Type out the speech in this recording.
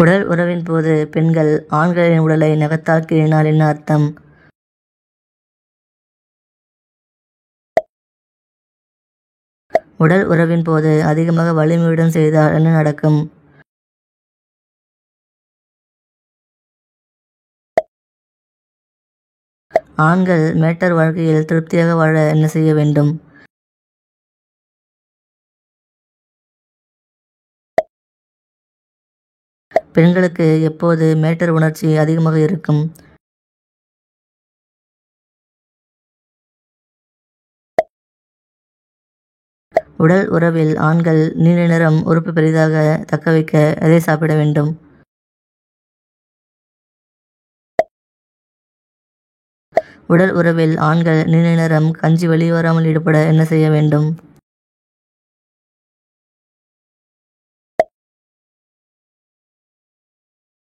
உடல் உறவின் போது பெண்கள் ஆண்களின் உடலை நகத்தால் கீறினால் என்ன அர்த்தம்? உடல் உறவின் போது அதிகமாக வலிமையுடன் செய்தால் என்ன நடக்கும்? ஆண்கள் மேட்டர் வாழ்க்கையில் திருப்தியாக வாழ என்ன செய்ய வேண்டும்? பெண்களுக்கு எப்போது மேட்டர் உணர்ச்சி அதிகமாக இருக்கும்? உடல் உறவில் ஆண்கள் நீல நிறம் உறுப்பு பெரிதாக தக்கவைக்க எதை சாப்பிட வேண்டும்? உடல் உறவில் ஆண்கள் நீல நிறம் கஞ்சி வெளிவராமல் ஈடுபட என்ன செய்ய வேண்டும்?